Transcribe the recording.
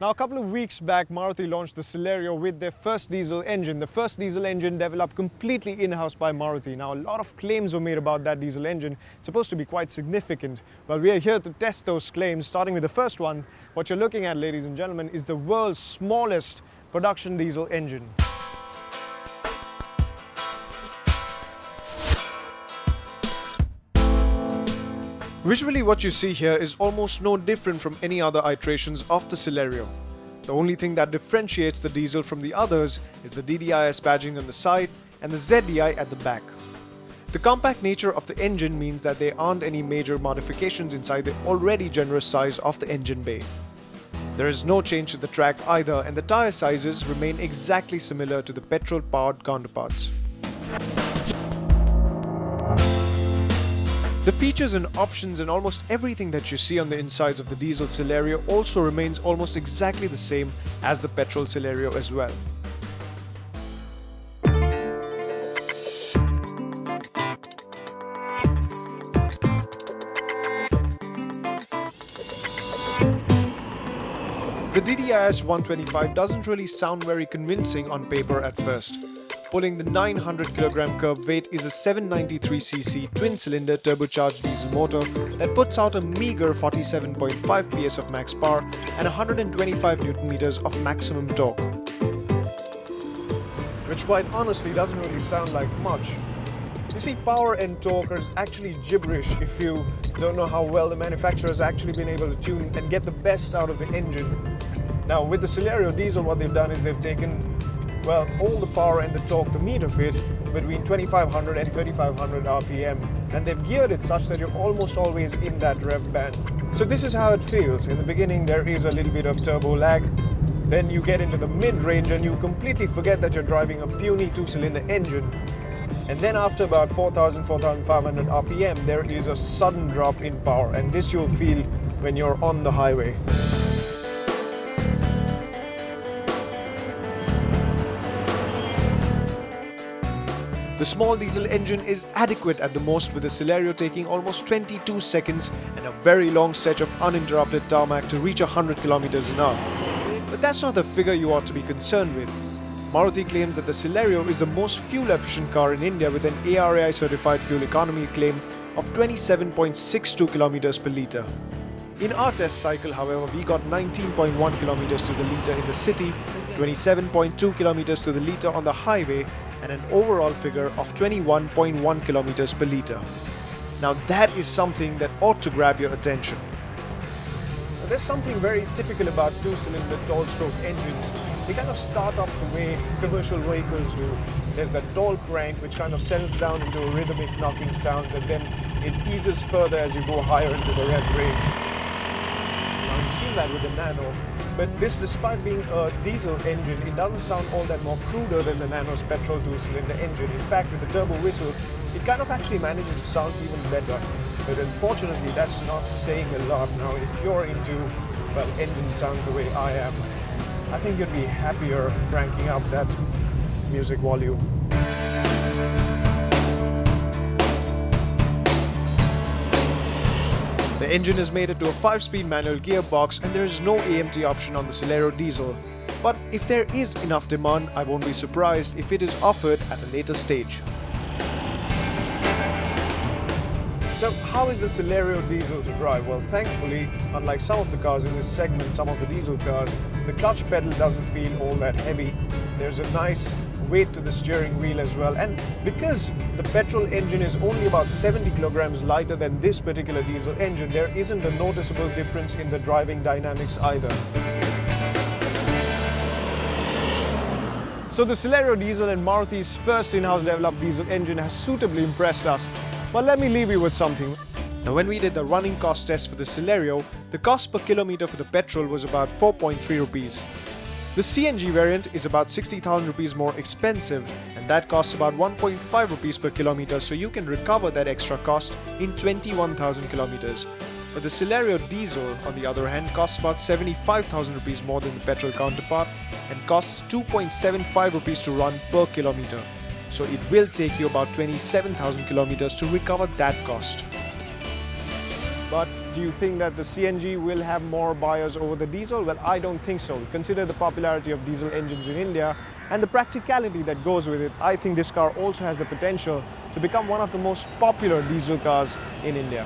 Now, a couple of weeks back, Maruti launched the Celerio with their first diesel engine. The first diesel engine developed completely in-house by Maruti. Now, a lot of claims were made about that diesel engine. It's supposed to be quite significant. But we are here to test those claims, starting with the first one. What you're looking at, ladies and gentlemen, is the world's smallest production diesel engine. Visually, what you see here is almost no different from any other iterations of the Celerio. The only thing that differentiates the diesel from the others is the DDIS badging on the side and the ZDI at the back. The compact nature of the engine means that there aren't any major modifications inside the already generous size of the engine bay. There is no change to the track either, and the tyre sizes remain exactly similar to the petrol-powered counterparts. The features and options and almost everything that you see on the insides of the diesel Celerio also remains almost exactly the same as the petrol Celerio as well. The DDIS 125 doesn't really sound very convincing on paper at first. Pulling the 900 kg curb weight is a 793cc twin-cylinder turbocharged diesel motor that puts out a meager 47.5 PS of max power and 125 Nm of maximum torque. Which quite honestly doesn't really sound like much. You see, power and torque are actually gibberish if you don't know how well the manufacturer has actually been able to tune and get the best out of the engine. Now, with the Celerio diesel, what they've done is they've taken all the power and the torque, the meter fit, between 2500 and 3500 RPM, and they've geared it such that you're almost always in that rev band. So this is how it feels. In the beginning there is a little bit of turbo lag, then you get into the mid-range and you completely forget that you're driving a puny two-cylinder engine, and then after about 4000-4500 RPM there is a sudden drop in power, and this you'll feel when you're on the highway. The small diesel engine is adequate at the most, with the Celerio taking almost 22 seconds and a very long stretch of uninterrupted tarmac to reach 100 km an hour. But that's not the figure you ought to be concerned with. Maruti claims that the Celerio is the most fuel-efficient car in India with an ARAI certified fuel economy claim of 27.62 km per litre. In our test cycle, however, we got 19.1 km to the litre in the city, 27.2 km to the litre on the highway, and an overall figure of 21.1 km per litre. Now that is something that ought to grab your attention. There's something very typical about two-cylinder tall-stroke engines. They kind of start off the way commercial vehicles do. There's that tall crank which kind of settles down into a rhythmic knocking sound, and then it eases further as you go higher into the rev range. Now you've seen that with the Nano. But this, despite being a diesel engine, it doesn't sound all that more cruder than the Nano's petrol two-cylinder engine. In fact, with the turbo whistle, it kind of actually manages to sound even better. But unfortunately, that's not saying a lot. Now, if you're into, engine sounds the way I am, I think you'd be happier cranking up that music volume. The engine is mated to a 5-speed manual gearbox, and there is no AMT option on the Celerio diesel. But if there is enough demand, I won't be surprised if it is offered at a later stage. So how is the Celerio diesel to drive? Well, thankfully, unlike some of the cars in this segment, some of the diesel cars, the clutch pedal doesn't feel all that heavy. There's a nice weight to the steering wheel as well, and because the petrol engine is only about 70 kilograms lighter than this particular diesel engine, there isn't a noticeable difference in the driving dynamics either. So the Celerio diesel and Maruti's first in-house developed diesel engine has suitably impressed us. But let me leave you with something. Now, when we did the running cost test for the Celerio, the cost per kilometer for the petrol was about 4.3 rupees. The CNG variant is about 60,000 rupees more expensive, and that costs about 1.5 rupees per kilometer, so you can recover that extra cost in 21,000 kilometers. But the Celerio diesel, on the other hand, costs about 75,000 rupees more than the petrol counterpart and costs 2.75 rupees to run per kilometer. So it will take you about 27,000 kilometers to recover that cost. But do you think that the CNG will have more buyers over the diesel? Well, I don't think so. Consider the popularity of diesel engines in India and the practicality that goes with it. I think this car also has the potential to become one of the most popular diesel cars in India.